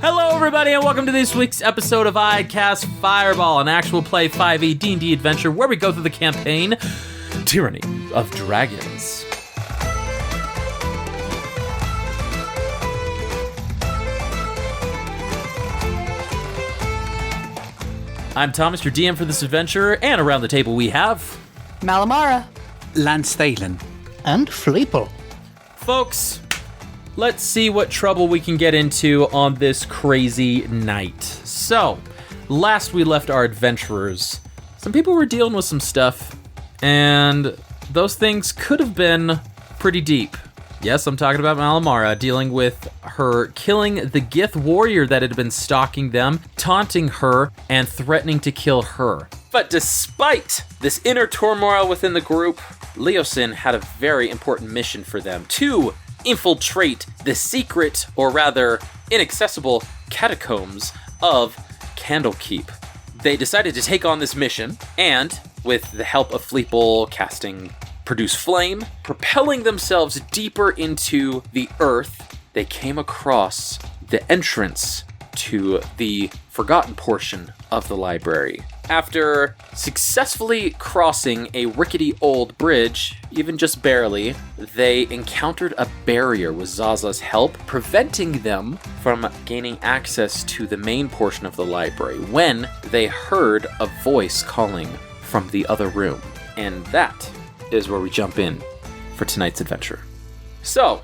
Hello, everybody, and welcome to this week's episode of I Cast Fireball, an actual play 5e D&D adventure where we go through the campaign Tyranny of Dragons. I'm Thomas, your DM for this adventure, and around the table we have... Malamara. Lance Thalen. And Fleeple. Folks, let's see what trouble we can get into on this crazy night. So, last we left our adventurers, some people were dealing with some stuff, and those things could have been pretty deep. Yes, I'm talking about Malamara, dealing with her killing the Gith warrior that had been stalking them, taunting her, and threatening to kill her. But despite this inner turmoil within the group, Leosin had a very important mission for them to infiltrate the secret, or rather, inaccessible catacombs of Candlekeep. They decided to take on this mission, and with the help of Fleeple casting Produce Flame, propelling themselves deeper into the earth, they came across the entrance to the forgotten portion of the library. After successfully crossing a rickety old bridge, even just barely, they encountered a barrier with Zaza's help, preventing them from gaining access to the main portion of the library when they heard a voice calling from the other room. And that is where we jump in for tonight's adventure. So,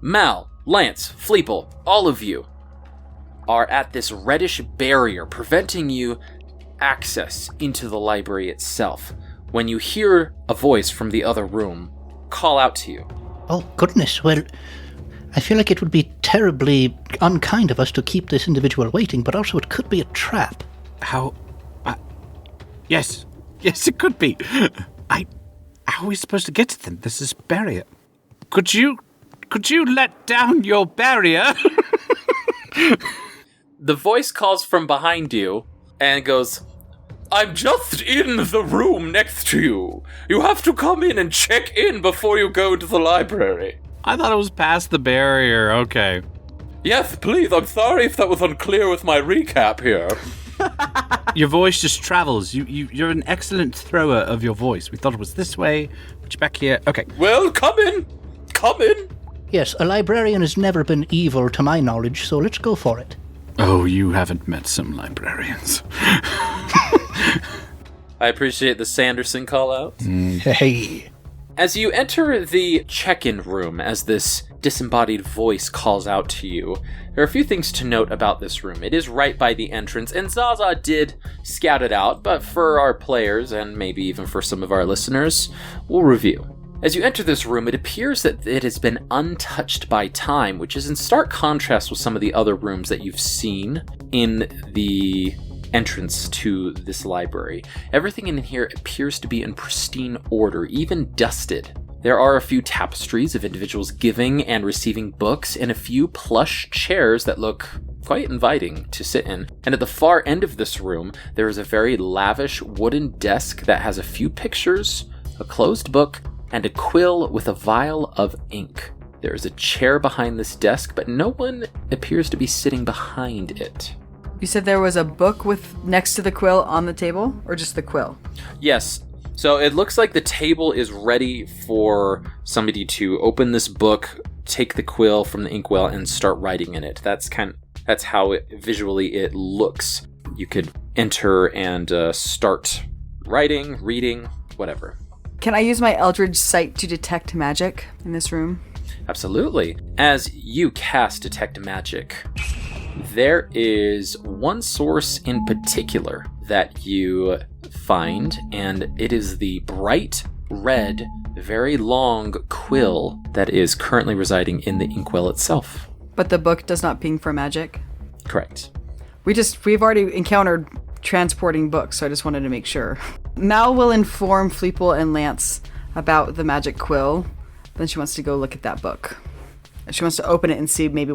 Mal, Lance, Fleeple, all of you are at this reddish barrier preventing you access into the library itself when you hear a voice from the other room call out to you. Oh, goodness. Well, I feel like it would be terribly unkind of us to keep this individual waiting, but also it could be a trap. How? Yes, it could be. How are we supposed to get to them? There's this barrier. Could you let down your barrier? The voice calls from behind you and goes, I'm just in the room next to you. You have to come in and check in before you go to the library. I thought it was past the barrier. Okay. Yes, please. I'm sorry if that was unclear with my recap here. Your voice just travels. You're an excellent thrower of your voice. We thought it was this way. Put you back here. Okay. Well, come in. Come in. Yes, a librarian has never been evil to my knowledge, so let's go for it. Oh, you haven't met some librarians. I appreciate the Sanderson call-out. Hey. As you enter the check-in room, as this disembodied voice calls out to you, there are a few things to note about this room. It is right by the entrance, and Zaza did scout it out, but for our players, and maybe even for some of our listeners, we'll review. As you enter this room, it appears that it has been untouched by time, which is in stark contrast with some of the other rooms that you've seen in the entrance to this library. Everything in here appears to be in pristine order, even dusted. There are a few tapestries of individuals giving and receiving books, and a few plush chairs that look quite inviting to sit in. And at the far end of this room, there is a very lavish wooden desk that has a few pictures, a closed book, and a quill with a vial of ink. There is a chair behind this desk, but no one appears to be sitting behind it. You said there was a book next to the quill on the table, or just the quill? Yes. So it looks like the table is ready for somebody to open this book, take the quill from the inkwell, and start writing in it. That's how visually it looks. You could enter and start writing, reading, whatever. Can I use my Eldritch Sight to detect magic in this room? Absolutely. As you cast Detect Magic, there is one source in particular that you find, and it is the bright red, very long quill that is currently residing in the inkwell itself. But the book does not ping for magic? Correct. We've already encountered transporting books, so I just wanted to make sure. Mal will inform Fleeple and Lance about the magic quill. Then she wants to go look at that book. She wants to open it and see maybe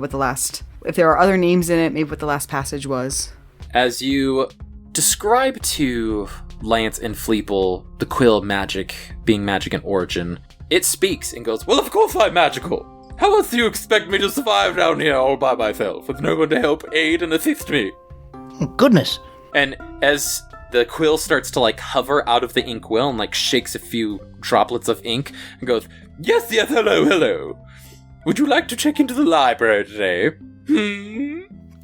if there are other names in it, maybe what the last passage was. As you describe to Lance and Fleeple the quill magic being magic in origin, it speaks and goes, well, of course I'm magical. How else do you expect me to survive down here all by myself, with no one to help, aid, and assist me? Oh, goodness. And as the quill starts to, hover out of the inkwell and, shakes a few droplets of ink and goes, Yes, hello. Would you like to check into the library today?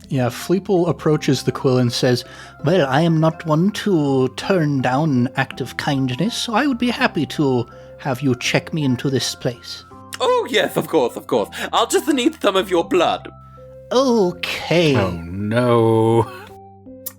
Yeah, Fleeple approaches the quill and says, Well, I am not one to turn down an act of kindness, so I would be happy to have you check me into this place. Oh, yes, of course. I'll just need some of your blood. Okay. Oh, no.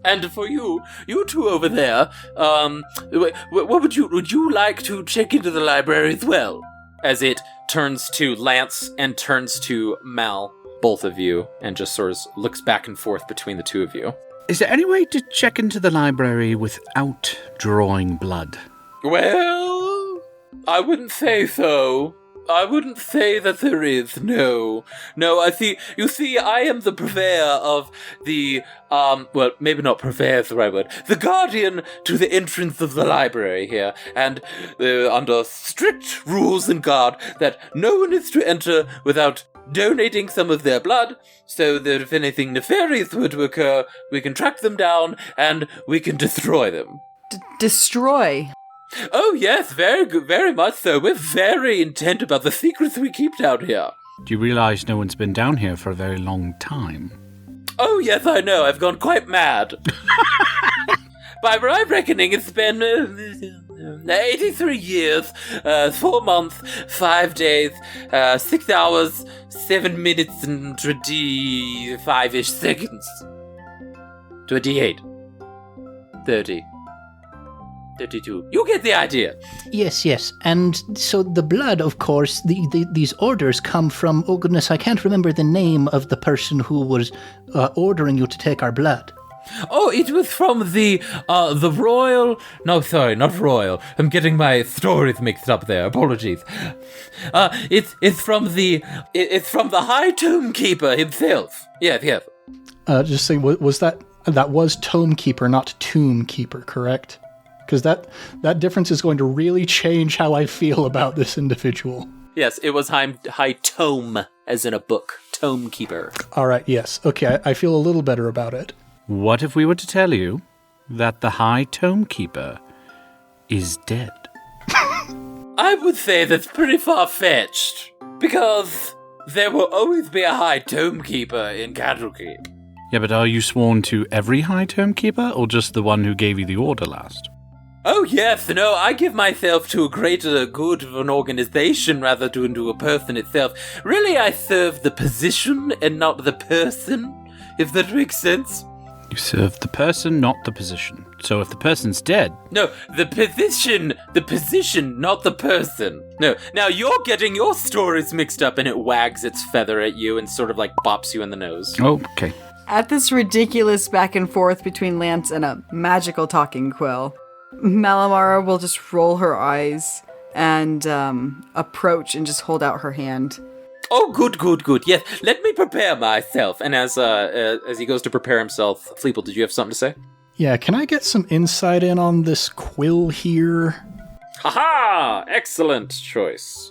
And for you two over there, what would you like to check into the library as well? As it turns to Lance and turns to Mal, both of you, and just sort of looks back and forth between the two of you. Is there any way to check into the library without drawing blood? Well, I wouldn't say so. I wouldn't say that there is, no. No, you see, I am the purveyor of the, well, maybe not purveyor is the right word, the guardian to the entrance of the library here, and under strict rules and guard that no one is to enter without donating some of their blood, so that if anything nefarious were to occur, we can track them down and we can destroy them. Destroy? Oh yes, very good, very much so. We're very intent about the secrets we keep down here. Do you realize no one's been down here for a very long time? Oh yes, I know. I've gone quite mad. By my reckoning, it's been 83 years, 4 months, 5 days, 6 hours, 7 minutes, and 25-ish seconds. 28. 30. 32. You get the idea. Yes. And so the blood, of course, these orders come from, oh goodness, I can't remember the name of the person who was ordering you to take our blood. Oh, it was from the royal... No, sorry, not royal. I'm getting my stories mixed up there. Apologies. It's from the High Tomb Keeper himself. Yes. Just say, was that was Tome Keeper, not Tomb Keeper, correct? Because that difference is going to really change how I feel about this individual. Yes, it was High Tome, as in a book. Tome Keeper. All right, yes. Okay, I feel a little better about it. What if we were to tell you that the High Tome Keeper is dead? I would say that's pretty far-fetched, because there will always be a High Tome Keeper in Candlekeep. Yeah, but are you sworn to every High Tome Keeper, or just the one who gave you the order last? Oh yes, no, I give myself to a greater good of an organization rather than to a person itself. Really, I serve the position and not the person, if that makes sense. You serve the person, not the position. So if the person's dead... No, the position, not the person. No, now you're getting your stories mixed up, and it wags its feather at you and sort of bops you in the nose. Oh, okay. At this ridiculous back and forth between Lance and a magical talking quill, Malamara will just roll her eyes and approach and just hold out her hand. Oh, good. Yes, let me prepare myself. And as he goes to prepare himself, Fleeple, did you have something to say? Yeah, can I get some insight in on this Quill here? Haha! Excellent choice.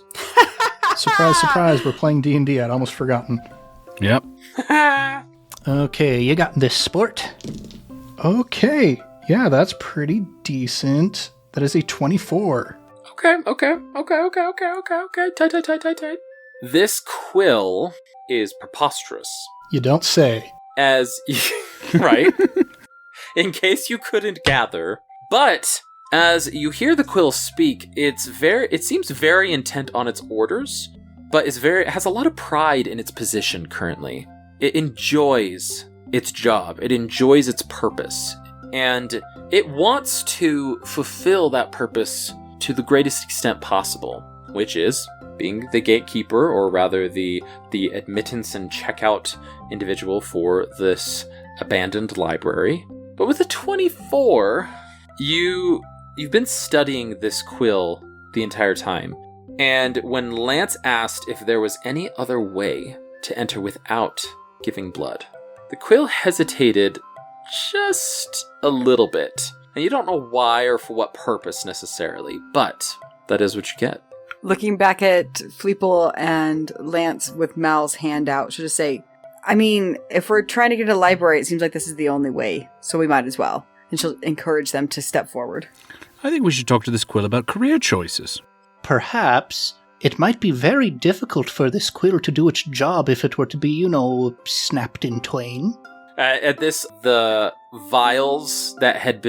Surprise, we're playing D&D. I'd almost forgotten. Yep. Okay, you got this, sport. Okay, yeah, that's pretty decent. That is a 24. Okay. Tight. This quill is preposterous. You don't say. Right? In case you couldn't gather. But as you hear the quill speak, it seems very intent on its orders, but it has a lot of pride in its position currently. It enjoys its job. It enjoys its purpose. And it wants to fulfill that purpose to the greatest extent possible, which is being the gatekeeper, or rather the admittance and checkout individual for this abandoned library. But with a 24, you've been studying this quill the entire time. And when Lance asked if there was any other way to enter without giving blood, the quill hesitated just a little bit. And you don't know why or for what purpose necessarily, but that is what you get. Looking back at Fleeple and Lance with Mal's hand out, she'll just say, I mean, if we're trying to get to the library, it seems like this is the only way, so we might as well. And she'll encourage them to step forward. I think we should talk to this Quill about career choices. Perhaps it might be very difficult for this quill to do its job if it were to be, snapped in twain. At this, the vials that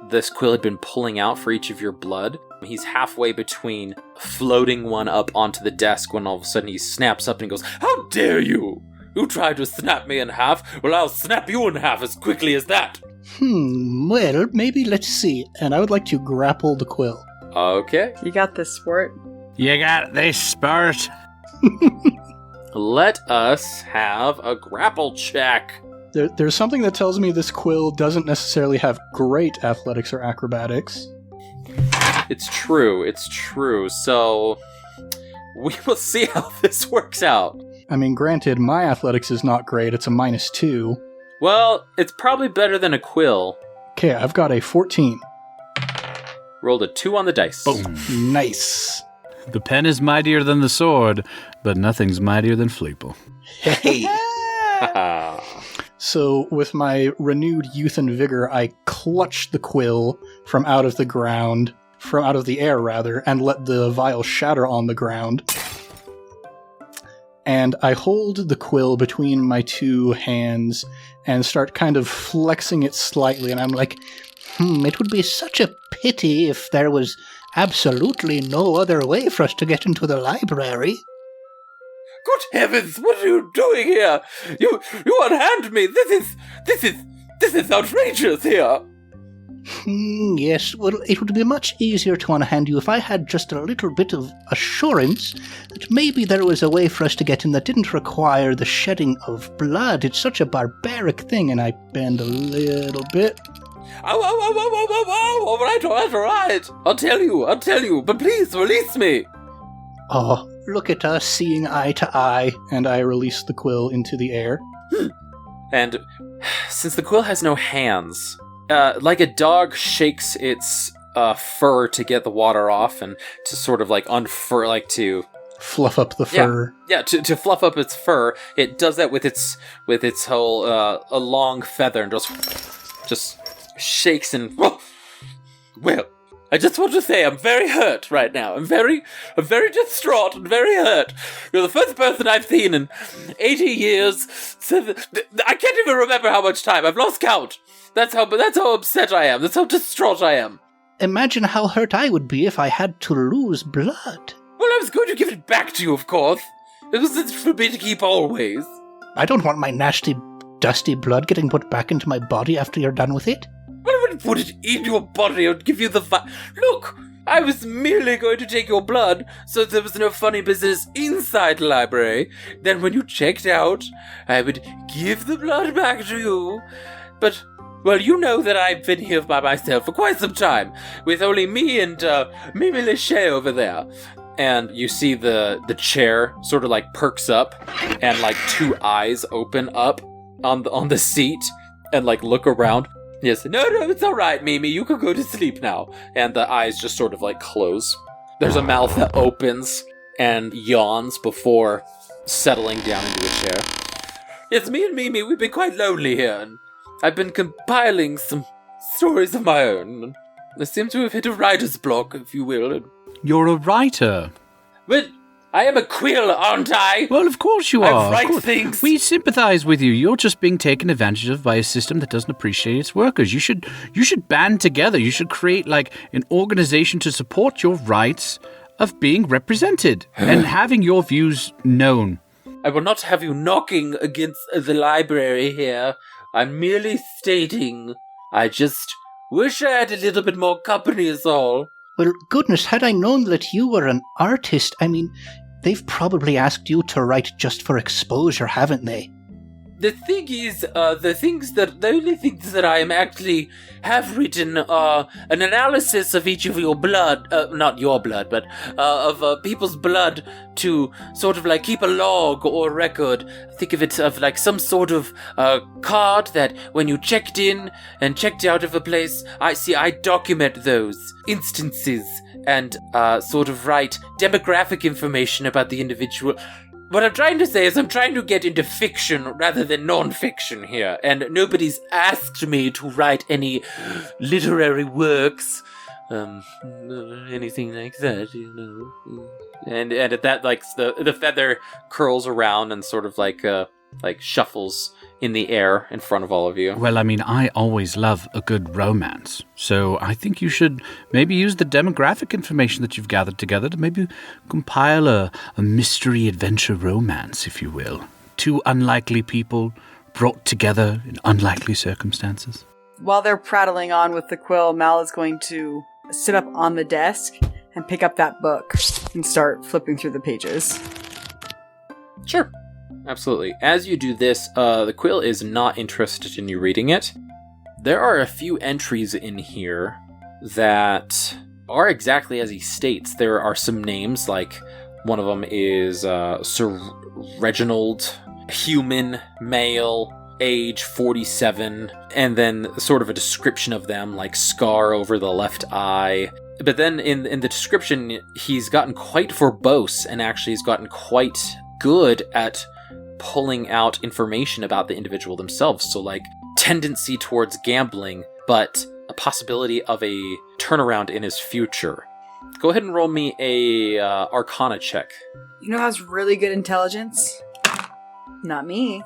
this quill had been pulling out for each of your blood, he's halfway between floating one up onto the desk when all of a sudden he snaps up and goes, "How dare you! You tried to snap me in half, well, I'll snap you in half as quickly as that!" Well, maybe let's see. And I would like to grapple the quill. Okay. You got this, sport. You got this, spurt. Let us have a grapple check. There's something that tells me this quill doesn't necessarily have great athletics or acrobatics. It's true. So we will see how this works out. I mean, granted, my athletics is not great. It's a -2. Well, it's probably better than a quill. Okay, I've got a 14. Rolled a 2 on the dice. Boom. Nice. The pen is mightier than the sword, but nothing's mightier than Fleeple. Hey! So, with my renewed youth and vigor, I clutch the quill from out of the air, and let the vial shatter on the ground. And I hold the quill between my two hands and start kind of flexing it slightly, and I'm like, It would be such a pity if there was absolutely no other way for us to get into the library. Good heavens, what are you doing here? You unhand me. This is outrageous here. Yes, well, it would be much easier to unhand you if I had just a little bit of assurance that maybe there was a way for us to get in that didn't require the shedding of blood. It's such a barbaric thing, and I bend a little bit. All right. I'll tell you, but please release me. Oh, look at us seeing eye to eye. And I release the quill into the air. And since the quill has no hands, like a dog shakes its fur to get the water off and to sort of like unfur, like to fluff up the fur. Yeah, to fluff up its fur. It does that with its whole a long feather and just shakes and well, I just want to say I'm very hurt right now. I'm very distraught and very hurt. You're the first person I've seen in 80 years. I can't even remember how much time. I've lost count. That's how upset I am. That's how distraught I am. Imagine how hurt I would be if I had to lose blood. Well, I was going to give it back to you, of course. It was for me to keep always. I don't want my nasty, dusty blood getting put back into my body after you're done with it. Well, I wouldn't put it in your body. I would give you the Look, I was merely going to take your blood, so there was no funny business inside the library. Then when you checked out, I would give the blood back to you. But, well, you know that I've been here by myself for quite some time, with only me and Mimi Lachey over there. And you see the chair sort of like perks up, and like two eyes open up on the seat, and like look around. Yes, no, it's all right, Mimi. You can go to sleep now. And the eyes just sort of like close. There's a mouth that opens and yawns before settling down into a chair. Yes, me and Mimi, we've been quite lonely here, and I've been compiling some stories of my own. I seem to have hit a writer's block, if you will. You're a writer. But I am a quill, aren't I? Well, of course you are. I write things. We sympathize with you. You're just being taken advantage of by a system that doesn't appreciate its workers. You should band together. You should create like an organization to support your rights of being represented and having your views known. I will not have you knocking against the library here. I'm merely stating. I just wish I had a little bit more company is all. Well, goodness, had I known that you were an artist, I mean, they've probably asked you to write just for exposure, haven't they? The thing is, the only things that I am actually have written are an analysis of each of your blood, not your blood, but of people's blood to sort of like keep a log or record. Think of it of like some sort of card that when you checked in and checked out of a place, I document those instances and sort of write demographic information about the individual. What I'm trying to say is I'm trying to get into fiction rather than non-fiction here, and nobody's asked me to write any literary works, anything like that, you know. And at that, like, the feather curls around and sort of like shuffles in the air in front of all of you. Well, I mean, I always love a good romance, so I think you should maybe use the demographic information that you've gathered together to maybe compile a mystery adventure romance, if you will. Two unlikely people brought together in unlikely circumstances. While they're prattling on with the quill, Mal is going to sit up on the desk and pick up that book and start flipping through the pages. Sure. Absolutely. As you do this, the Quill is not interested in you reading it. There are a few entries in here that are exactly as he states. There are some names, like one of them is Sir Reginald, human, male, age 47, and then sort of a description of them, like scar over the left eye. But then in the description, he's gotten quite verbose and actually has gotten quite good at pulling out information about the individual themselves. So like tendency towards gambling, but a possibility of a turnaround in his future. Go ahead and roll me a Arcana check. You know who has really good intelligence? Not me.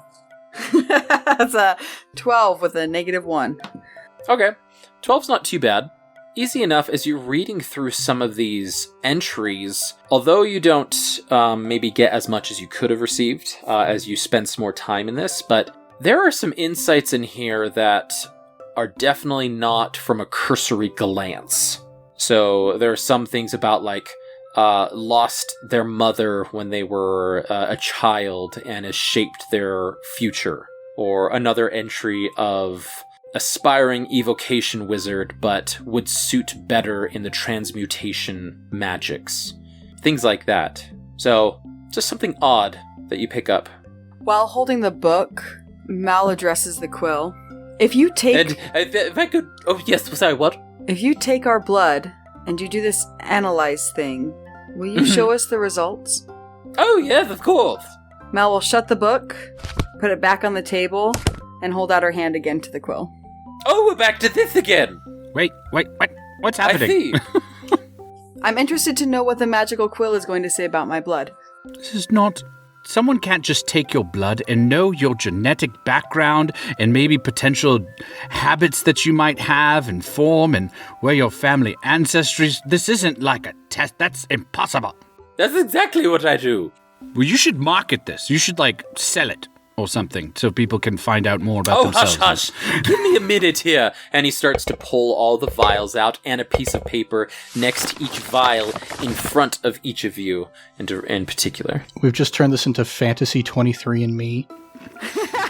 That's a 12 with a -1. Okay. 12's not too bad. Easy enough as you're reading through some of these entries, although you don't maybe get as much as you could have received as you spend some more time in this, but there are some insights in here that are definitely not from a cursory glance. So there are some things about like lost their mother when they were a child and has shaped their future, or another entry of aspiring evocation wizard, but would suit better in the transmutation magics. Things like that. So, just something odd that you pick up. While holding the book, Mal addresses the quill. If you take... And if I could... Oh, yes, sorry, what? If you take our blood and you do this analyze thing, will you show us the results? Oh, yes, of course. Mal will shut the book, put it back on the table, and hold out her hand again to the quill. Oh, we're back to this again. Wait, what's happening? I see. I'm interested to know what the magical quill is going to say about my blood. This is not... Someone can't just take your blood and know your genetic background and maybe potential habits that you might have and form and where your family ancestries... This isn't like a test. That's impossible. That's exactly what I do. Well, you should market this. You should, like, sell it or something so people can find out more about themselves. Oh, hush. Give me a minute here. And he starts to pull all the vials out and a piece of paper next to each vial in front of each of you in particular. We've just turned this into Fantasy 23andMe.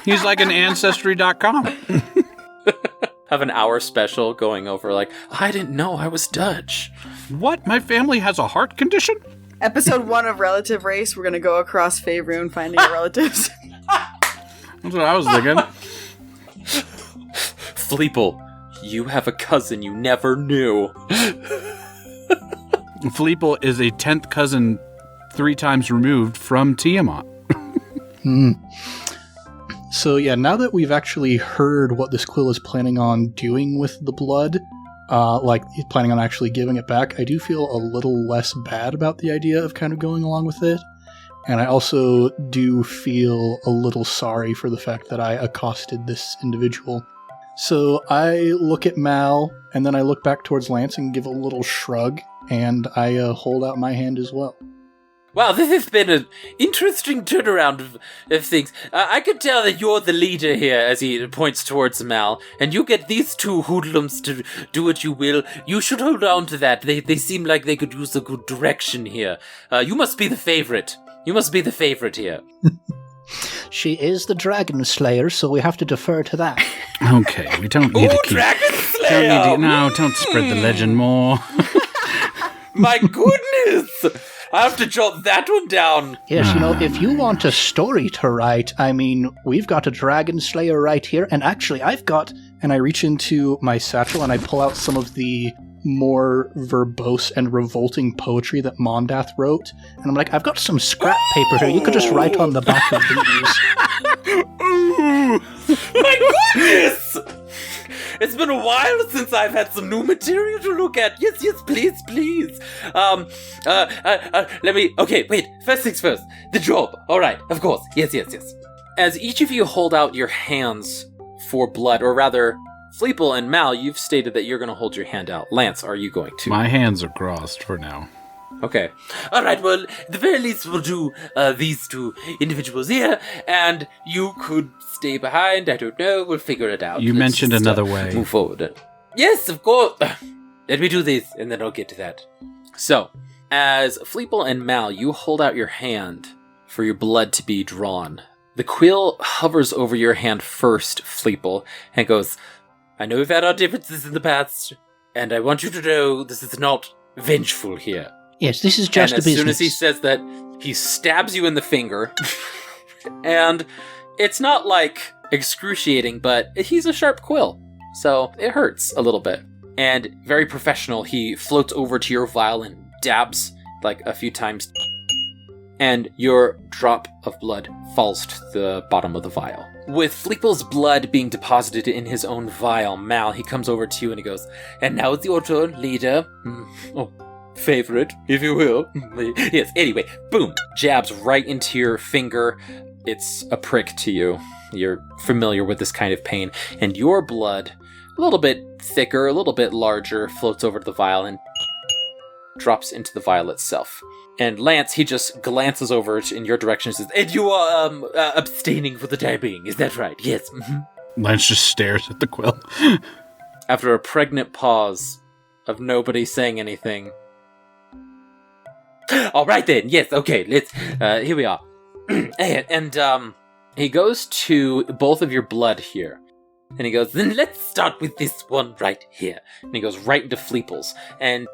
He's like an Ancestry.com. Have an hour special going over like, I didn't know I was Dutch. What? My family has a heart condition? Episode 1 of Relative Race, we're going to go across Faerun finding our relatives. That's what I was thinking. Fleeple, you have a cousin you never knew. Fleeple is a 10th cousin 3 times removed from Tiamat. So yeah, now that we've actually heard what this quill is planning on doing with the blood, like he's planning on actually giving it back, I do feel a little less bad about the idea of kind of going along with it. And I also do feel a little sorry for the fact that I accosted this individual. So I look at Mal, and then I look back towards Lance and give a little shrug, and I hold out my hand as well. Wow, this has been an interesting turnaround of things. I can tell that you're the leader here, as he points towards Mal, and you get these two hoodlums to do what you will. You should hold on to that. They seem like they could use a good direction here. You must be the favorite. You must be the favorite here. She is the dragon slayer, so we have to defer to that. Okay, we don't need to keep... Dragon Slayer! Don't spread the legend more. My goodness! I have to jot that one down. Yes, if you want a story to write, I mean, we've got a dragon slayer right here, and actually I've got... And I reach into my satchel and I pull out some of the more verbose and revolting poetry that Mondath wrote. And I'm like, I've got some scrap paper here. You could just write on the back of these. My goodness! It's been a while since I've had some new material to look at. Yes, please. Let me... Okay, wait. First things first. The job. All right, of course. Yes. As each of you hold out your hands for blood, or rather, Fleeple and Mal, you've stated that you're going to hold your hand out. Lance, are you going to? My hands are crossed for now. Okay. All right, well, at the very least, we'll do these two individuals here, and you could stay behind. I don't know. We'll figure it out. You mentioned another way. Move forward. Yes, of course. Let me do this, and then I'll get to that. So, as Fleeple and Mal, you hold out your hand for your blood to be drawn. The quill hovers over your hand first, Fleeple, and goes, I know we've had our differences in the past, and I want you to know this is not vengeful here. Yes, this is just a business. As soon as he says that, he stabs you in the finger, and it's not, like, excruciating, but he's a sharp quill, so it hurts a little bit. And very professional, he floats over to your vial and dabs, like, a few times, and your drop of blood falls to the bottom of the vial. With Fleeple's blood being deposited in his own vial, Mal, he comes over to you and he goes, and now it's your turn, leader. Favorite, if you will. Yes, anyway, boom, jabs right into your finger. It's a prick to you. You're familiar with this kind of pain. And your blood, a little bit thicker, a little bit larger, floats over to the vial and drops into the vial itself. And Lance, he just glances over in your direction and says, and you are abstaining for the time being, is that right? Yes. Mm-hmm. Lance just stares at the quill. After a pregnant pause of nobody saying anything. All right then, yes, okay, let's, here we are. and he goes to both of your blood here. And he goes, then let's start with this one right here. And he goes right into Fleeple's. And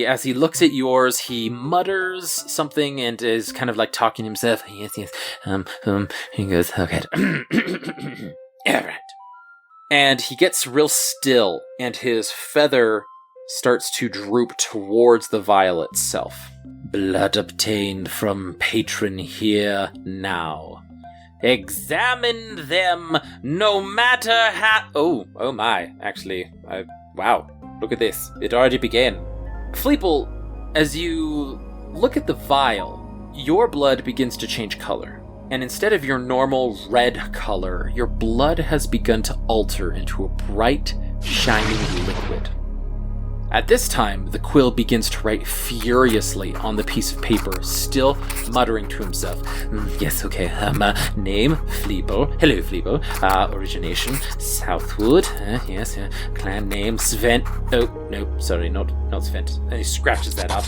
as he looks at yours, he mutters something and is kind of like talking to himself. Yes. He goes, okay. All right. And he gets real still, and his feather starts to droop towards the vial itself. Blood obtained from patron here now. Examine them, no matter how... Oh my, actually, wow, look at this, it already began. Fleeple, as you look at the vial, your blood begins to change color. And instead of your normal red color, your blood has begun to alter into a bright, shining liquid. At this time, the quill begins to write furiously on the piece of paper, still muttering to himself. Yes, okay, name, Fleeple. Hello, Fleeple. Origination, Southwood. Yes, clan name, Sven. Oh, no, sorry, not Sven. And he scratches that up.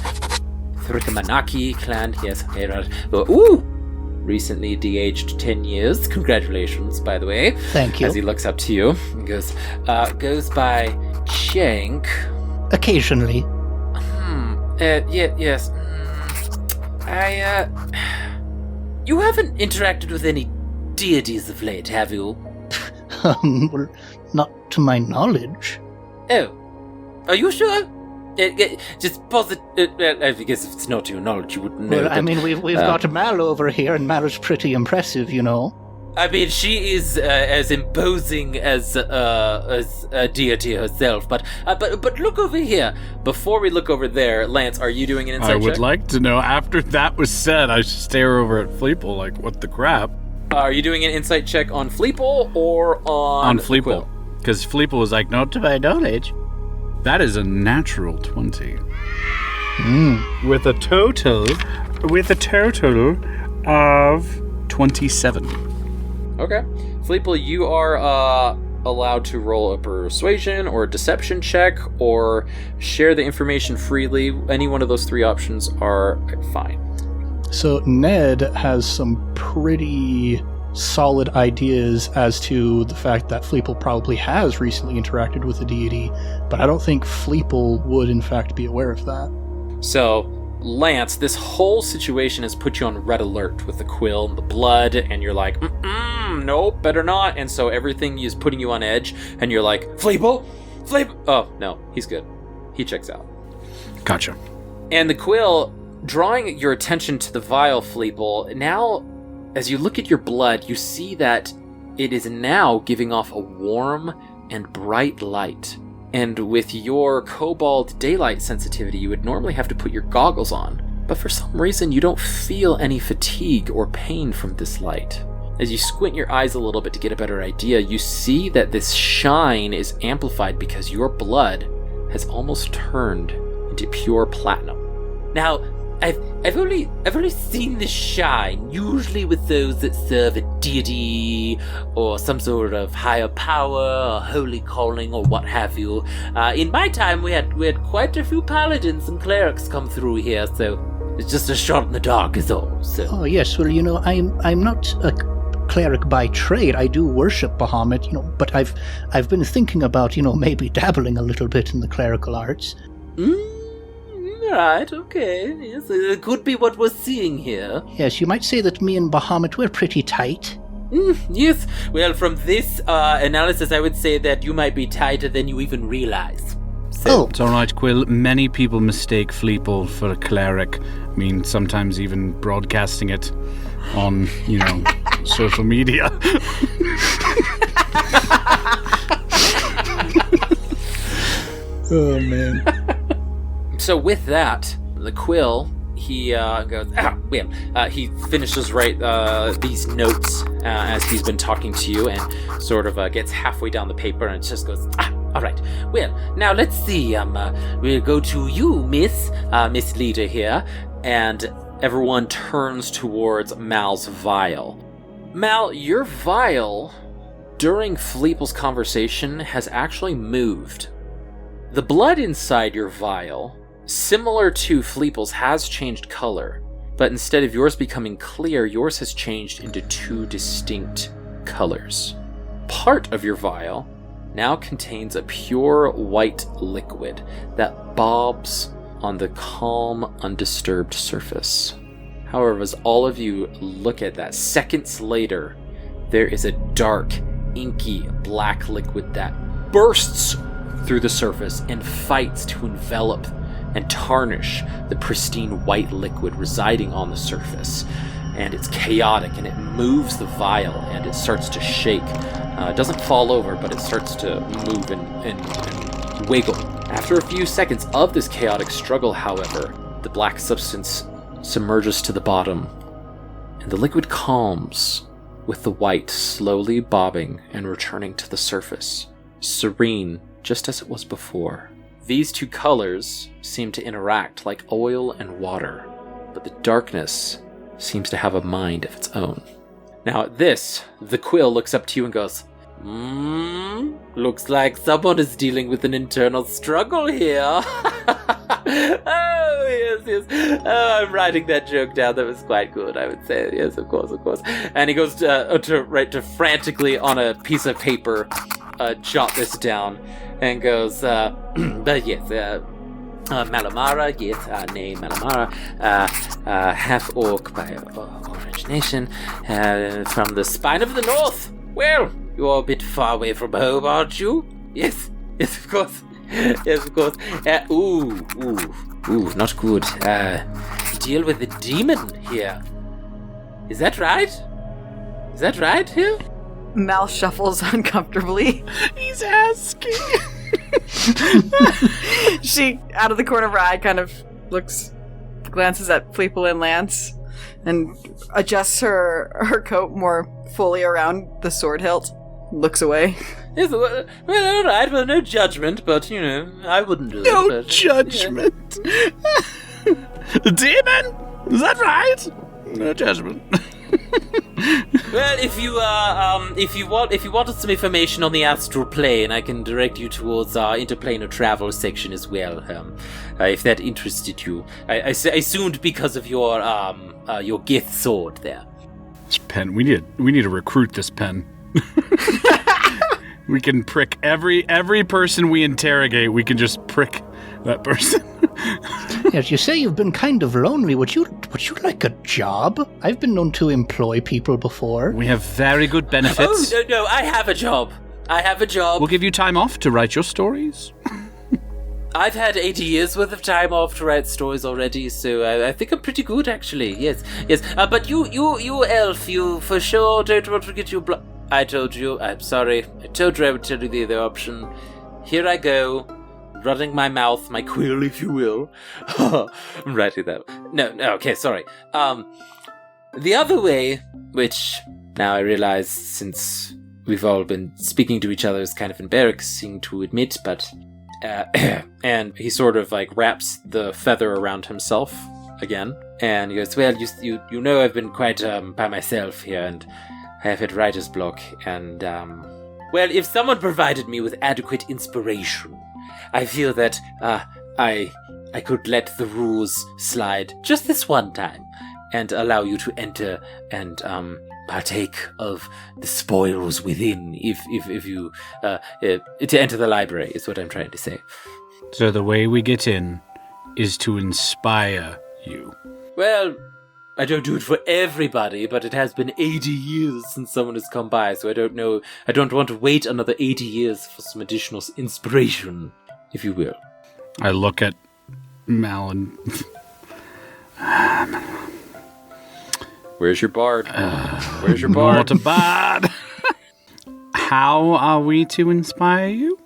Thrikamanaki clan, yes, okay, right. Recently de-aged 10 years. Congratulations, by the way. Thank you. As he looks up to you, he goes by Shank. Occasionally. Yes. You haven't interacted with any deities of late, have you? Well, not to my knowledge. Oh. Are you sure? Just pause it. I guess if it's not to your knowledge, you wouldn't know. Well, I mean, we've got Mal over here, and Mal is pretty impressive, you know. I mean, she is as imposing as a deity herself. But look over here. Before we look over there, Lance, are you doing an insight check? I would like to know. After that was said, I stare over at Fleeple like, what the crap? Are you doing an insight check on Fleeple or on Fleeple? Because Fleeple was like, not to my knowledge. That is a natural 20. With a total of 27. Okay. Fleeple, you are allowed to roll a persuasion or a deception check or share the information freely. Any one of those three options are fine. So Ned has some pretty solid ideas as to the fact that Fleeple probably has recently interacted with a deity, but I don't think Fleeple would in fact be aware of that. So, Lance, this whole situation has put you on red alert with the quill and the blood, and you're like, nope, better not. And so everything is putting you on edge, and you're like, Fleeple! Oh, no, he's good. He checks out. Gotcha. And the quill, drawing your attention to the vial, Fleeple, now, as you look at your blood, you see that it is now giving off a warm and bright light. And with your cobalt daylight sensitivity, you would normally have to put your goggles on. But for some reason, you don't feel any fatigue or pain from this light. As you squint your eyes a little bit to get a better idea, you see that this shine is amplified because your blood has almost turned into pure platinum. Now, I've only seen this shine, usually with those that serve a deity or some sort of higher power or holy calling or what have you. In my time, we had quite a few paladins and clerics come through here, so it's just a shot in the dark is all. So. Oh yes, well I'm not a cleric by trade. I do worship Bahamut, but I've been thinking about maybe dabbling a little bit in the clerical arts. Right, okay. Yes, it could be what we're seeing here. Yes, you might say that me and Bahamut, we're pretty tight. Yes. Well, from this analysis, I would say that you might be tighter than you even realize. So. It's alright, Quill. Many people mistake Fleeple for a cleric. I mean, sometimes even broadcasting it on, social media. Oh, man. So with that, the quill, he goes, he finishes these notes as he's been talking to you and sort of gets halfway down the paper and just goes, all right. Well, now let's see. We'll go to you, Miss Leader here. And everyone turns towards Mal's vial. Mal, your vial, during Fleeple's conversation, has actually moved. The blood inside your vial, similar to Fleeple's, has changed color, but instead of yours becoming clear, yours has changed into two distinct colors. Part of your vial now contains a pure white liquid that bobs on the calm, undisturbed surface. However, as all of you look at that, seconds later, there is a dark, inky, black liquid that bursts through the surface and fights to envelop and tarnish the pristine white liquid residing on the surface. And it's chaotic, and it moves the vial, and it starts to shake. It doesn't fall over, but it starts to move and wiggle. After a few seconds of this chaotic struggle, however, the black substance submerges to the bottom, and the liquid calms, with the white slowly bobbing and returning to the surface, serene just as it was before. These two colors seem to interact like oil and water, but the darkness seems to have a mind of its own. Now at this, the quill looks up to you and goes, looks like someone is dealing with an internal struggle here. Oh, yes. Oh, I'm writing that joke down. That was quite good, I would say. Yes, of course. And he goes to frantically on a piece of paper, jot this down, and goes, but yes, Malamara, yes, name Malamara, half-orc by origination, from the spine of the north. Well, you're a bit far away from home, aren't you? Yes, of course. Ooh, not good. Deal with the demon here. Is that right here? Mal shuffles uncomfortably. He's asking. She, out of the corner of her eye, kind of glances at Fleeple and Lance, and adjusts her coat more fully around the sword hilt. Looks away. Yes, well, all right. Well, no judgment, but, I wouldn't do that. No judgment. Demon? Is that right? No judgment. Well, if you wanted some information on the astral plane, I can direct you towards our interplanar travel section as well. If that interested you, I assumed because of your Gith sword there. This pen. We need to recruit this pen. We can prick every person we interrogate. We can just prick that person. Yes, you say you've been kind of lonely. Would you like a job? I've been known to employ people before. We have very good benefits. Oh, no, I have a job. We'll give you time off to write your stories. I've had 80 years worth of time off to write stories already, so I think I'm pretty good, actually. Yes. But you elf, you for sure don't want to get your blood. I told you, I'm sorry. I told you I would tell you the other option. Here I go, running my mouth, my quill, if you will. I'm writing that. No, okay, sorry. The other way, which now I realize since we've all been speaking to each other is kind of embarrassing to admit, but... and he sort of like wraps the feather around himself again, and he goes, well, you know I've been quite by myself here, and I have had writer's block, and well, if someone provided me with adequate inspiration, I feel that I could let the rules slide just this one time and allow you to enter and partake of the spoils within if you to enter the library is what I'm trying to say. So the way we get in is to inspire you. Well, I don't do it for everybody, but it has been 80 years since someone has come by, so I don't know. I don't want to wait another 80 years for some additional inspiration, if you will. I look at Malin. Where's your bard? Where's your bard? Not a bard. How are we to inspire you?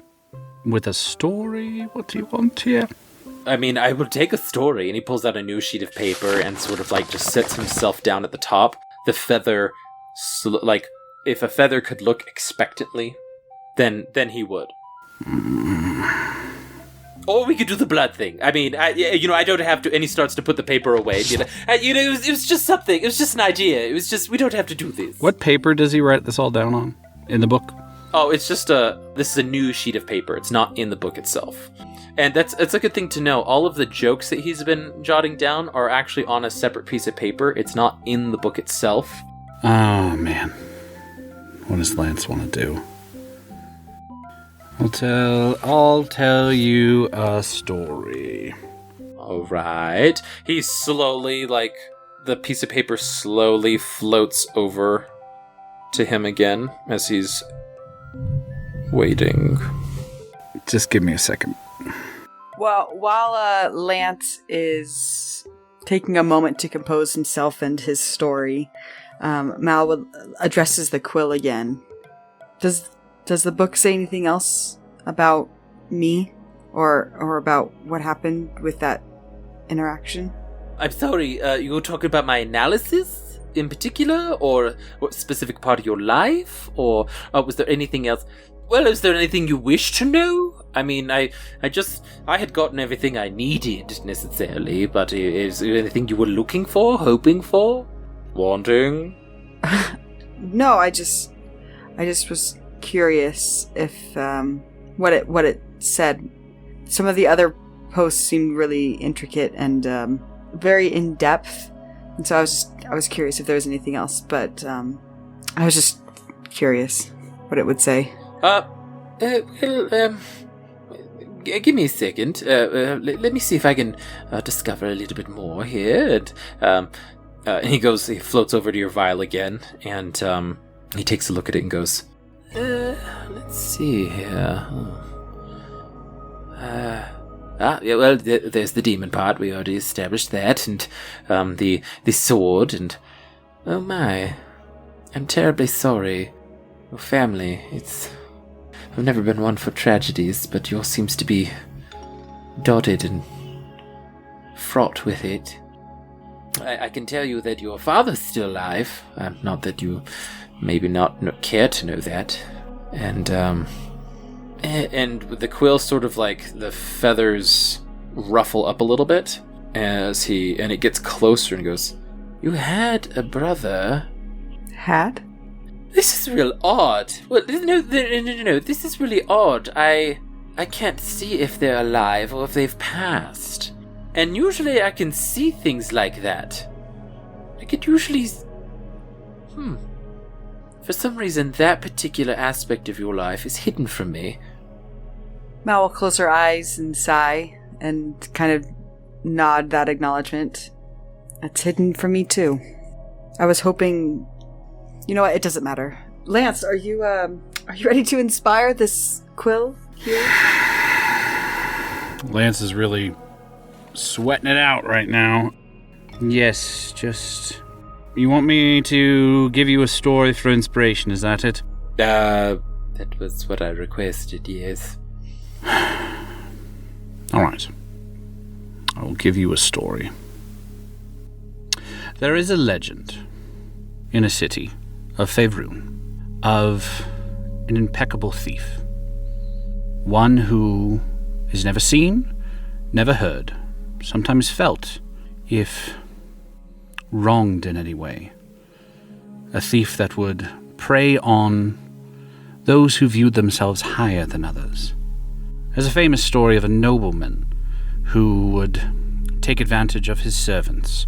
With a story? What do you want here? I mean, I will take a story, and he pulls out a new sheet of paper and sort of like just sets himself down at the top. The feather, like, if a feather could look expectantly, then he would. Or we could do the blood thing. I mean, I don't have to. And he starts to put the paper away. It was just something. It was just an idea. It was just, we don't have to do this. What paper does he write this all down on in the book? Oh, it's just this is a new sheet of paper. It's not in the book itself. And it's a good thing to know. All of the jokes that he's been jotting down are actually on a separate piece of paper. It's not in the book itself. Oh, man. What does Lance want to do? I'll tell you a story. All right. He slowly, like, the piece of paper slowly floats over to him again as he's waiting. Just give me a second. Well, while Lance is taking a moment to compose himself and his story, Mal addresses the quill again. Does the book say anything else about me or about what happened with that interaction? I'm sorry, you were talking about my analysis in particular, or what specific part of your life, or was there anything else? Well, is there anything you wish to know? I mean, I had gotten everything I needed necessarily, but is there anything you were looking for, hoping for, wanting? No, I just was curious if what it said. Some of the other posts seemed really intricate and very in depth, and so I was curious if there was anything else. But I was just curious what it would say. Give me a second. Let me see if I can discover a little bit more here. And he floats over to your vial again, and he takes a look at it and goes, let's see here. Yeah, well, there's the demon part. We already established that, and the sword, and oh my, I'm terribly sorry. Your family, I've never been one for tragedies, but yours seems to be dotted and fraught with it. I can tell you that your father's still alive. Not that you maybe not care to know that. And with the quill, sort of like the feathers ruffle up a little bit and it gets closer and goes, "You had a brother." Had? This is real odd. Well, no, this is really odd. I can't see if they're alive or if they've passed. And usually I can see things like that. I could usually... For some reason, that particular aspect of your life is hidden from me. Mal will close her eyes and sigh and kind of nod that acknowledgement. It's hidden from me too. I was hoping... You know what? It doesn't matter. Lance, are you ready to inspire this Quill here? Lance is really sweating it out right now. Yes, just... You want me to give you a story for inspiration, is that it? That was what I requested, yes. Alright. I will give you a story. There is a legend in a city of Faerun of an impeccable thief. One who is never seen, never heard, sometimes felt, if wronged in any way. A thief that would prey on those who viewed themselves higher than others. There's a famous story of a nobleman who would take advantage of his servants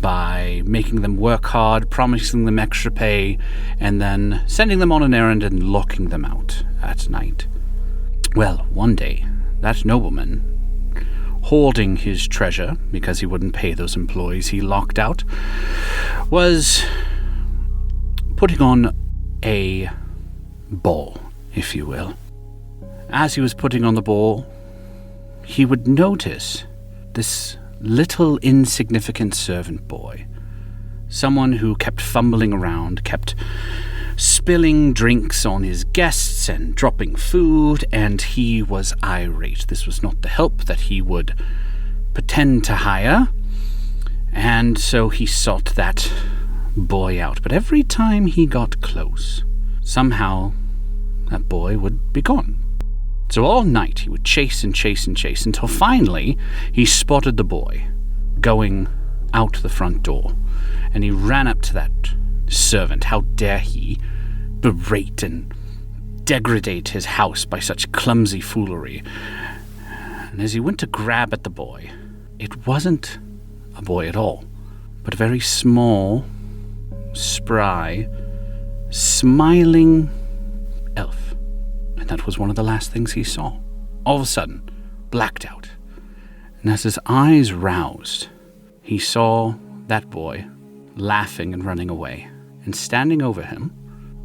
by making them work hard, promising them extra pay, and then sending them on an errand and locking them out at night. Well, one day, that nobleman, hoarding his treasure because he wouldn't pay those employees he locked out, was putting on a ball, if you will. As he was putting on the ball, he would notice this little insignificant servant boy, someone who kept fumbling around, kept spilling drinks on his guests and dropping food, and he was irate. This was not the help that he would pretend to hire, and so he sought that boy out. But every time he got close, somehow that boy would be gone. So all night he would chase and chase and chase until finally he spotted the boy going out the front door, and he ran up to that servant. How dare he berate and degrade his house by such clumsy foolery? And as he went to grab at the boy, it wasn't a boy at all, but a very small, spry, smiling elf. And that was one of the last things he saw. All of a sudden, blacked out. And as his eyes roused, he saw that boy laughing and running away. And standing over him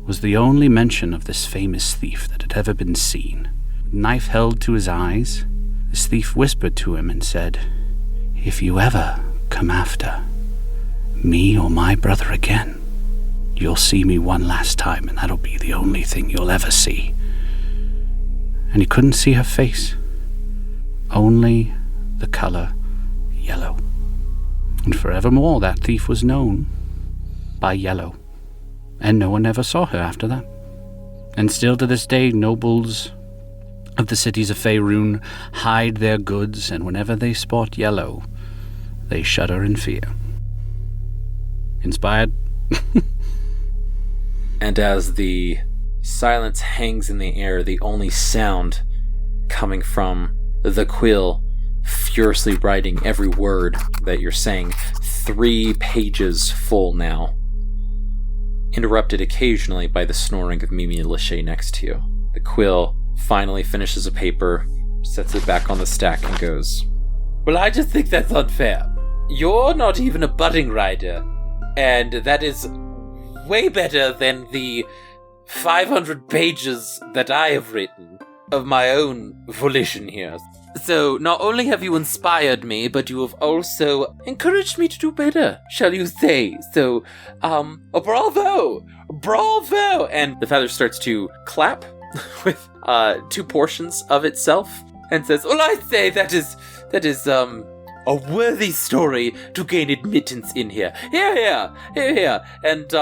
was the only mention of this famous thief that had ever been seen. Knife held to his eyes, this thief whispered to him and said, "If you ever come after me or my brother again, you'll see me one last time, and that'll be the only thing you'll ever see." And he couldn't see her face, only the color yellow. And forevermore that thief was known by Yellow, and no one ever saw her after that. And still to this day, nobles of the cities of Faerun hide their goods, and whenever they spot Yellow, they shudder in fear. Inspired? And as the silence hangs in the air, the only sound coming from the Quill furiously writing every word that you're saying, 3 pages full now, interrupted occasionally by the snoring of Mimi Lachey next to you. The Quill finally finishes a paper, sets it back on the stack, and goes, "Well, I just think that's unfair. You're not even a budding writer, and that is way better than the 500 pages that I have written of my own volition here. So, not only have you inspired me, but you have also encouraged me to do better, shall you say. So, bravo! Bravo! And the feather starts to clap with 2 portions of itself and says, "Well, I say that is a worthy story to gain admittance in here. Here. And,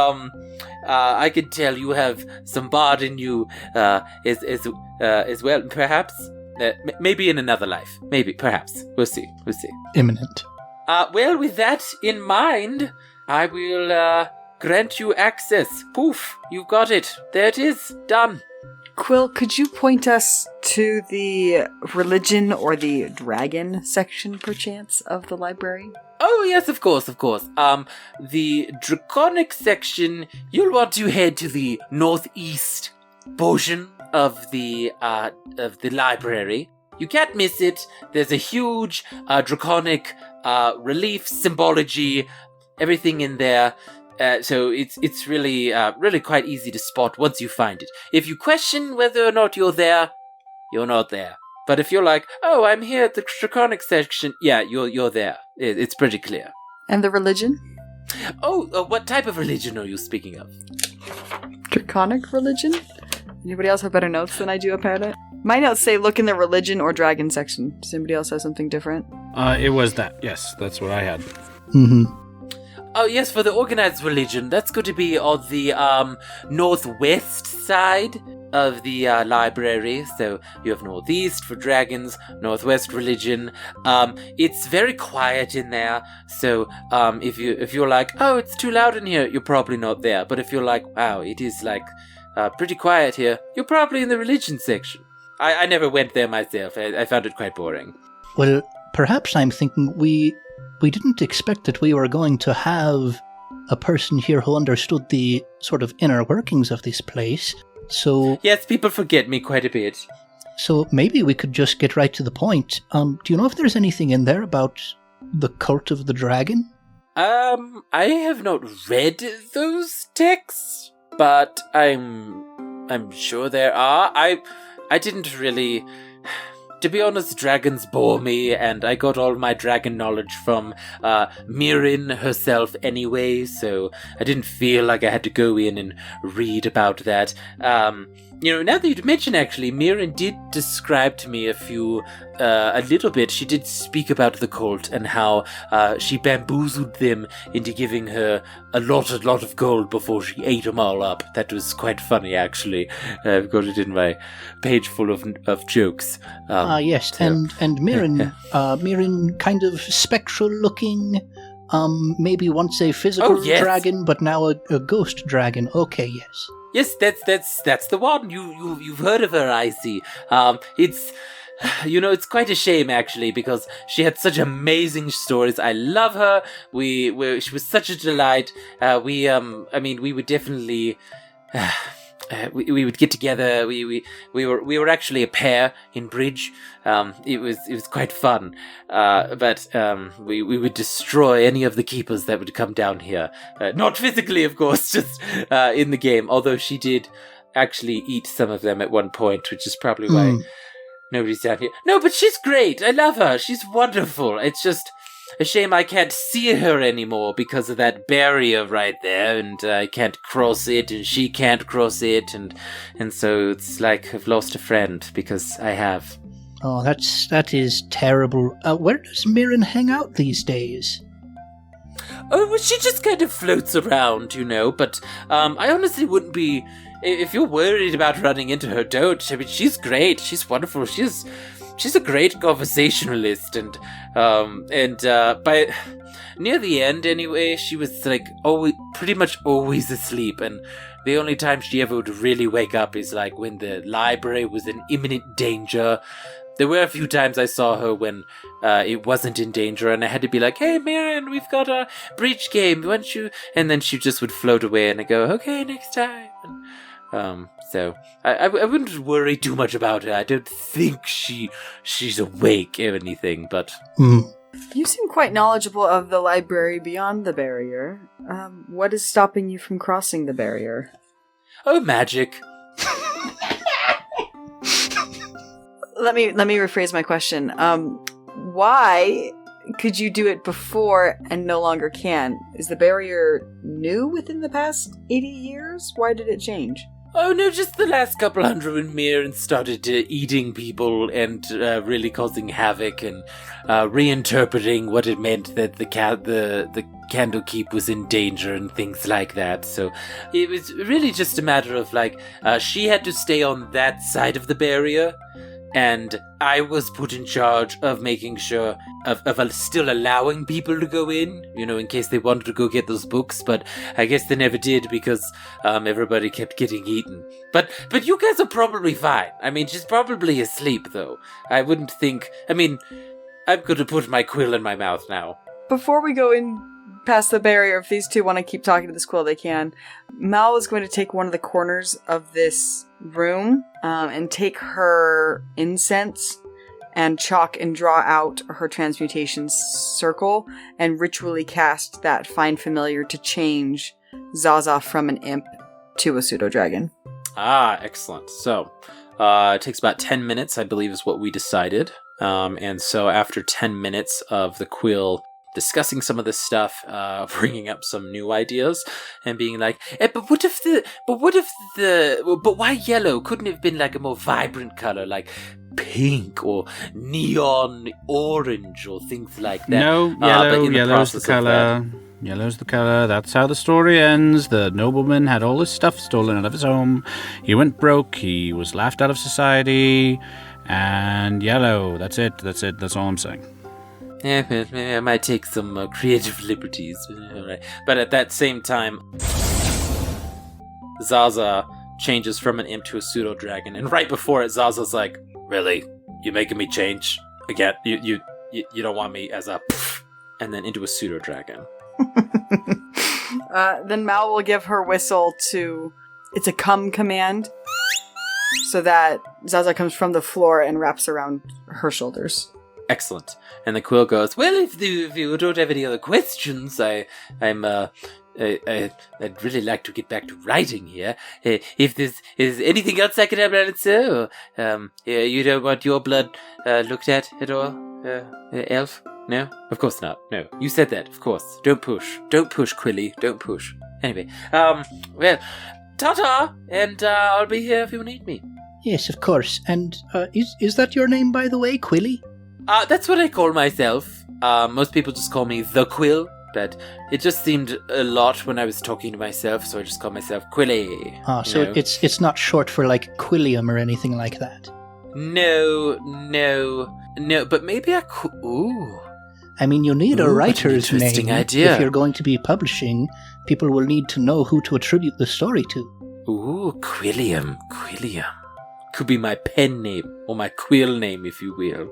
I can tell you have some bard in you, as well, perhaps. Maybe in another life. Maybe, perhaps. We'll see. Imminent. Well, with that in mind, I will, grant you access. Poof, you've got it. There it is. Done." Quill, could you point us to the religion or the dragon section, perchance, of the library? Oh, yes, of course. The draconic section, you'll want to head to the northeast portion of the library. You can't miss it. There's a huge draconic relief, symbology, everything in there. So it's really quite easy to spot once you find it. If you question whether or not you're there, you're not there. But if you're like, oh, I'm here at the draconic section, yeah, you're there. It's pretty clear. And the religion? Oh, what type of religion are you speaking of? Draconic religion? Anybody else have better notes than I do about it? My notes say look in the religion or dragon section. Does anybody else have something different? It was that. Yes, that's what I had. Mm-hmm. Oh, yes, for the organized religion, that's going to be on the northwest side of the library. So you have northeast for dragons, northwest religion. It's very quiet in there. So if you're like, oh, it's too loud in here, you're probably not there. But if you're like, wow, it is like pretty quiet here, you're probably in the religion section. I never went there myself. I found it quite boring. Well, perhaps I'm thinking we didn't expect that we were going to have a person here who understood the sort of inner workings of this place. So yes, people forget me quite a bit. So maybe we could just get right to the point. Do you know if there's anything in there about the cult of the dragon? I have not read those texts, but I'm sure there are. I didn't really... To be honest, dragons bore me, and I got all my dragon knowledge from Mirin herself anyway, so I didn't feel like I had to go in and read about that. Now that you'd mention, actually, Mirin did describe to me a little bit. She did speak about the cult and how she bamboozled them into giving her a lot of gold before she ate them all up. That was quite funny, actually. I've got it in my page full of jokes. Yes, so. and Mirin, Mirin kind of spectral looking, maybe once a physical dragon, but now a ghost dragon. Okay, yes. Yes, that's the one. You've heard of her, I see. It's quite a shame actually, because she had such amazing stories. I love her. She was such a delight. We would definitely. We would get together. We were actually a pair in bridge. It was quite fun. But we would destroy any of the keepers that would come down here. Not physically, of course, just in the game. Although she did actually eat some of them at one point, which is probably why nobody's down here. No, but she's great. I love her. She's wonderful. It's just a shame I can't see her anymore because of that barrier right there, and I can't cross it, and she can't cross it, and so it's like I've lost a friend because I have. Oh, that is terrible. Where does Mirin hang out these days? Oh, well, she just kind of floats around, but I honestly wouldn't be. If you're worried about running into her, don't. I mean, she's great. She's wonderful. She's a great conversationalist, and by near the end anyway, she was like pretty much always asleep, and the only time she ever would really wake up is like when the library was in imminent danger. There were a few times I saw her when it wasn't in danger, and I had to be like, "Hey, Mirin, we've got a bridge game, why don't you?" And then she just would float away, and I go, "Okay, next time." So I wouldn't worry too much about her. I don't think she's awake or anything, but... You seem quite knowledgeable of the library beyond the barrier. What is stopping you from crossing the barrier? Oh, magic. Let me rephrase my question. Why could you do it before and no longer can? Is the barrier new within the past 80 years? Why did it change? Oh no, just the last couple hundred when Mirin started eating people and really causing havoc and reinterpreting what it meant that the Candlekeep was in danger and things like that. So it was really just a matter of she had to stay on that side of the barrier, and I was put in charge of making sure of still allowing people to go in, in case they wanted to go get those books, but I guess they never did because everybody kept getting eaten. But you guys are probably fine. I mean, she's probably asleep, though. I wouldn't think... I mean, I'm going to put my quill in my mouth now. Before we go in past the barrier, if these two want to keep talking to this quill, they can. Mal is going to take one of the corners of this room and take her incense and chalk and draw out her transmutation circle and ritually cast that Find Familiar to change Zaza from an imp to a pseudo-dragon. Ah, excellent. So, it takes about 10 minutes, I believe is what we decided. And so after 10 minutes of the quill discussing some of this stuff, bringing up some new ideas, and being like, but why yellow? Couldn't it have been like a more vibrant color, like pink or neon orange or things like that? No, yellow's the color. Yellow's the color. That's how the story ends. The nobleman had all his stuff stolen out of his home. He went broke. He was laughed out of society. And yellow. That's it. That's all I'm saying. Yeah, I might take some creative liberties. But at that same time, Zaza changes from an imp to a pseudo-dragon. And right before it, Zaza's like, really? You making me change? Again, you don't want me as a... And then into a pseudo-dragon. Then Mal will give her whistle to... It's a come command. So that Zaza comes from the floor and wraps around her shoulders. Excellent. And the quill goes, well, if you don't have any other questions, I'd really like to get back to writing here. If there's anything else I can have answer, you don't want your blood looked at all, elf? No? Of course not. No. You said that, of course. Don't push. Don't push, Quilly. Don't push. Anyway, well, ta-ta, and I'll be here if you need me. Yes, of course. And is that your name, by the way, Quilly? That's what I call myself. Most people just call me the Quill, but it just seemed a lot when I was talking to myself, so I just call myself Quilly. So it's not short for like Quillium or anything like that? No, but maybe I could... Ooh. I mean, you need a writer's name. Interesting idea. If you're going to be publishing, people will need to know who to attribute the story to. Ooh, Quillium. Could be my pen name, or my quill name, if you will.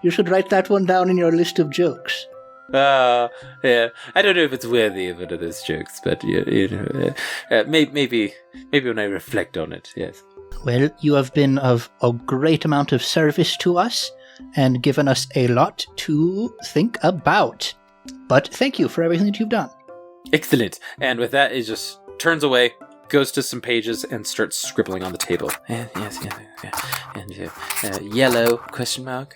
You should write that one down in your list of jokes. Yeah. I don't know if it's worthy of one of those jokes, but maybe when I reflect on it, yes. Well, you have been of a great amount of service to us, and given us a lot to think about. But thank you for everything that you've done. Excellent. And with that, it just turns away, goes to some pages, and starts scribbling on the table. Yes. And yellow, question mark.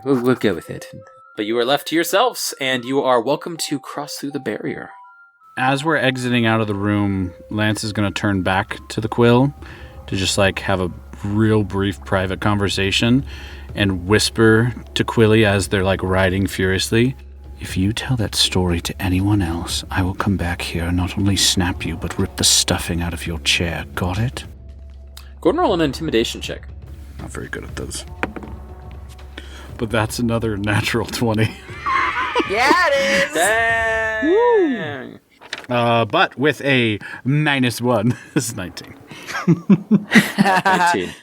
We'll go with it. But you are left to yourselves, and you are welcome to cross through the barrier. As we're exiting out of the room, Lance is going to turn back to the quill to just like have a real brief private conversation and whisper to Quilly as they're like riding furiously, if you tell that story to anyone else, I will come back here and not only snap you, but rip the stuffing out of your chair. Got it? Go and roll an intimidation check. Not very good at those. But that's another natural 20. Yeah, it is! Dang! But with a -1, this is 19. 19.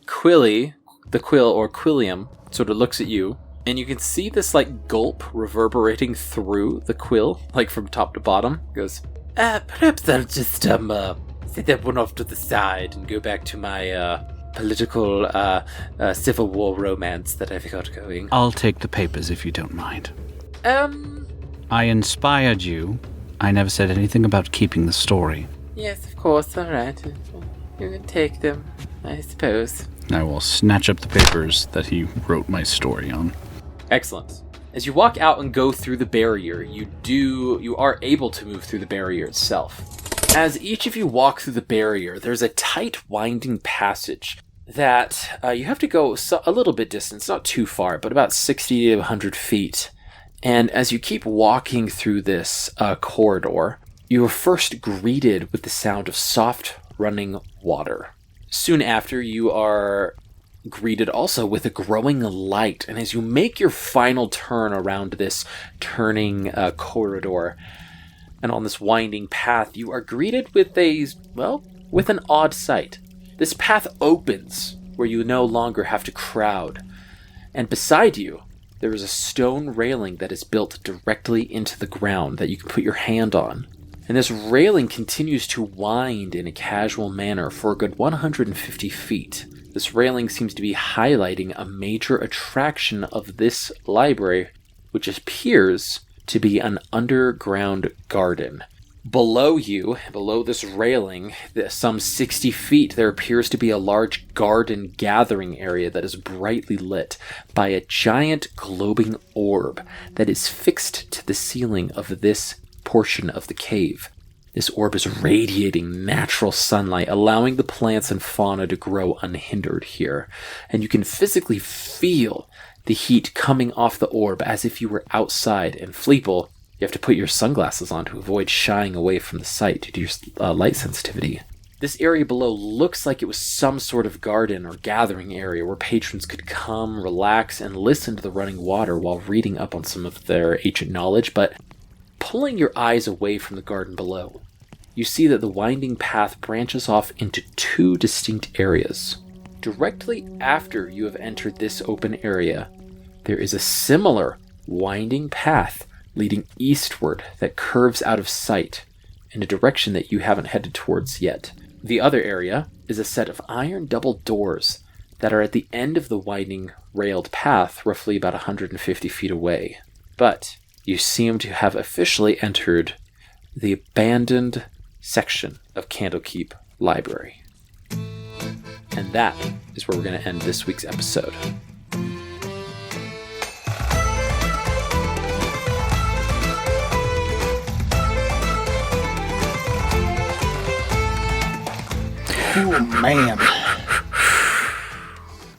Quilly, the quill or Quillium, sort of looks at you, and you can see this like gulp reverberating through the quill, like from top to bottom. Goes, perhaps I'll just set that one off to the side and go back to my political Civil War romance that I've got going. I'll take the papers if you don't mind. I inspired you. I never said anything about keeping the story. Yes, of course. All right. You can take them, I suppose. I will snatch up the papers that he wrote my story on. Excellent. As you walk out and go through the barrier, you are able to move through the barrier itself. As each of you walk through the barrier, there's a tight, winding passage that you have to go a little bit distance, not too far, but about 60 to 100 feet. And as you keep walking through this corridor, you are first greeted with the sound of soft running water. Soon after, you are greeted also with a growing light. And as you make your final turn around this turning corridor and on this winding path, you are greeted with with an odd sight. This path opens where you no longer have to crowd. And beside you there is a stone railing that is built directly into the ground that you can put your hand on. And this railing continues to wind in a casual manner for a good 150 feet. This railing seems to be highlighting a major attraction of this library, which appears to be an underground garden. Below you, below this railing, some 60 feet, there appears to be a large garden gathering area that is brightly lit by a giant glowing orb that is fixed to the ceiling of this portion of the cave. This orb is radiating natural sunlight, allowing the plants and fauna to grow unhindered here. And you can physically feel the heat coming off the orb as if you were outside. And Fleeple, you have to put your sunglasses on to avoid shying away from the sight due to your light sensitivity. This area below looks like it was some sort of garden or gathering area where patrons could come, relax, and listen to the running water while reading up on some of their ancient knowledge, but pulling your eyes away from the garden below, you see that the winding path branches off into two distinct areas. Directly after you have entered this open area, there is a similar winding path leading eastward that curves out of sight in a direction that you haven't headed towards yet. The other area is a set of iron double doors that are at the end of the winding railed path, roughly about 150 feet away. But you seem to have officially entered the abandoned section of Candlekeep Library. And that is where we're going to end this week's episode. Oh, man.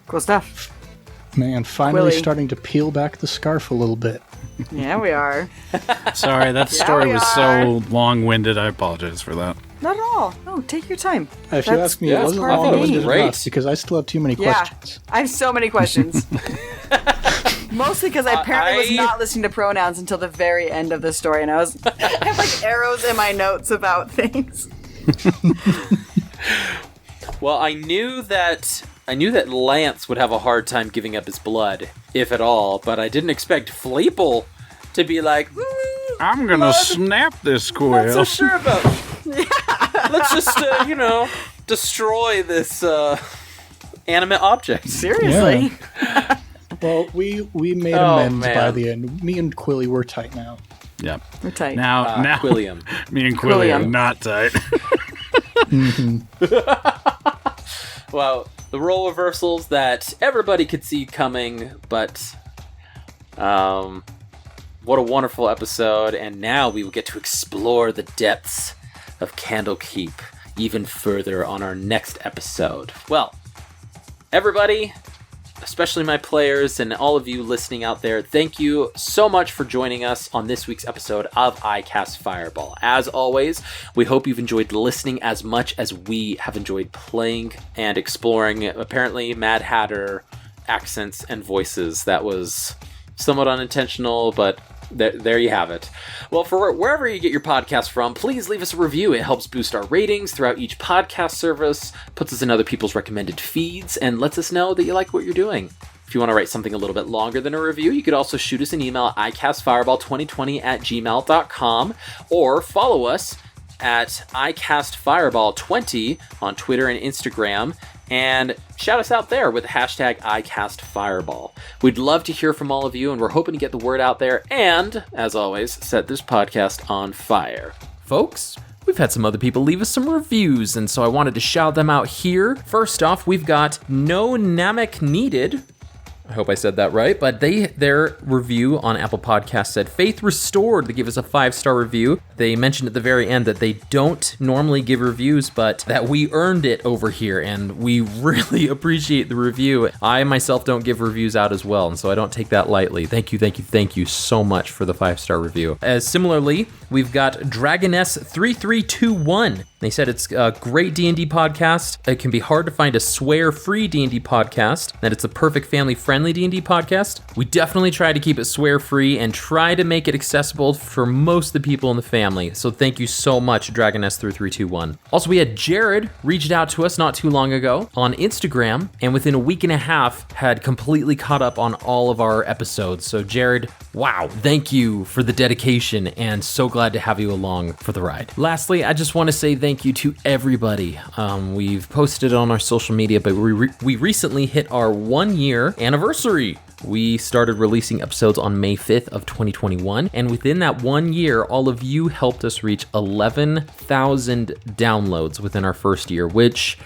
Cool stuff. Man, finally Quilly. starting to peel back the scarf a little bit. Yeah, we are. Sorry, that Yeah, story we was are. so long-winded. I apologize for that. Not at all. No, take your time. If you ask me, yeah, it wasn't part of the long-winded game. enough because I still have too many questions. I have so many questions. Mostly because I apparently was not listening to pronouns until the very end of the story, and I have like arrows in my notes about things. Well, I knew that Lance would have a hard time giving up his blood, if at all, but I didn't expect Fleeple to be like, I'm gonna snap this not Quill. so sure about. Let's just, destroy this animate object. Seriously. Well, we made Oh, amends by man. the end. Me and Quilly were tight now. Yep. We're tight. Now, Quilliam. me and Quilly are Quilliam. not tight. Well, the role reversals that everybody could see coming, but what a wonderful episode, and now we will get to explore the depths of Candlekeep even further on our next episode. Well, everybody, especially my players and all of you listening out there, thank you so much for joining us on this week's episode of I Cast Fireball. As always, we hope you've enjoyed listening as much as we have enjoyed playing and exploring, apparently, Mad Hatter accents and voices. That was somewhat unintentional, but there you have it. Well, for wherever you get your podcast from, please leave us a review. It helps boost our ratings throughout each podcast service, puts us in other people's recommended feeds, and lets us know that you like what you're doing. If you want to write something a little bit longer than a review, you could also shoot us an email at icastfireball2020@gmail.com, or follow us at icastfireball20 on Twitter and Instagram, and shout us out there with the hashtag #ICastFireball. We'd love to hear from all of you, and we're hoping to get the word out there and, as always, set this podcast on fire. Folks, we've had some other people leave us some reviews, and so I wanted to shout them out here. First off, we've got No Namek Needed. I hope I said that right, but their review on Apple Podcasts said, Faith Restored. They give us a 5-star review. They mentioned at the very end that they don't normally give reviews, but that we earned it over here, and we really appreciate the review. I myself don't give reviews out as well, and so I don't take that lightly. Thank you so much for the 5-star review. Similarly, we've got Dragoness3321. They said it's a great D&D podcast. It can be hard to find a swear-free D&D podcast, that it's a perfect family-friendly family-friendly D&D podcast. We definitely try to keep it swear-free and try to make it accessible for most of the people in the family. So thank you so much, Dragoness through 321. Also, we had Jared reached out to us not too long ago on Instagram, and within a week and a half had completely caught up on all of our episodes. So Jared, wow, thank you for the dedication, and so glad to have you along for the ride. Lastly, I just want to say thank you to everybody. We've posted on our social media, but we recently hit our 1-year anniversary. We started releasing episodes on May 5th of 2021, and within that 1 year, all of you helped us reach 11,000 downloads within our first year, which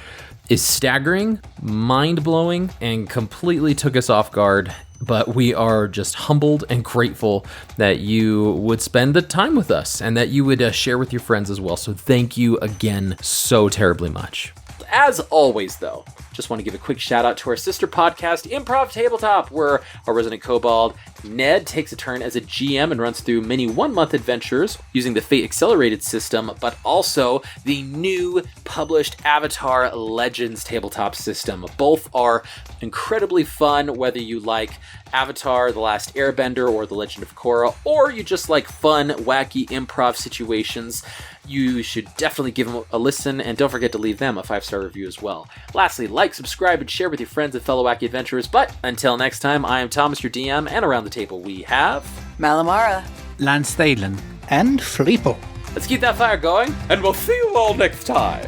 is staggering, mind-blowing, and completely took us off guard. But we are just humbled and grateful that you would spend the time with us and that you would share with your friends as well. So thank you again so terribly much. As always, though, just want to give a quick shout out to our sister podcast, Improv Tabletop, where our resident kobold, Ned, takes a turn as a GM and runs through many 1-month adventures using the Fate Accelerated system, but also the new published Avatar Legends tabletop system. Both are incredibly fun, whether you like Avatar, The Last Airbender, or The Legend of Korra, or you just like fun, wacky improv situations. You should definitely give them a listen, and don't forget to leave them a 5-star review as well. Lastly, like, subscribe, and share with your friends and fellow wacky adventurers. But until next time, I am Thomas, your DM, and around the table we have... Malamara. Lance Thalen. And Fleeple. Let's keep that fire going, and we'll see you all next time.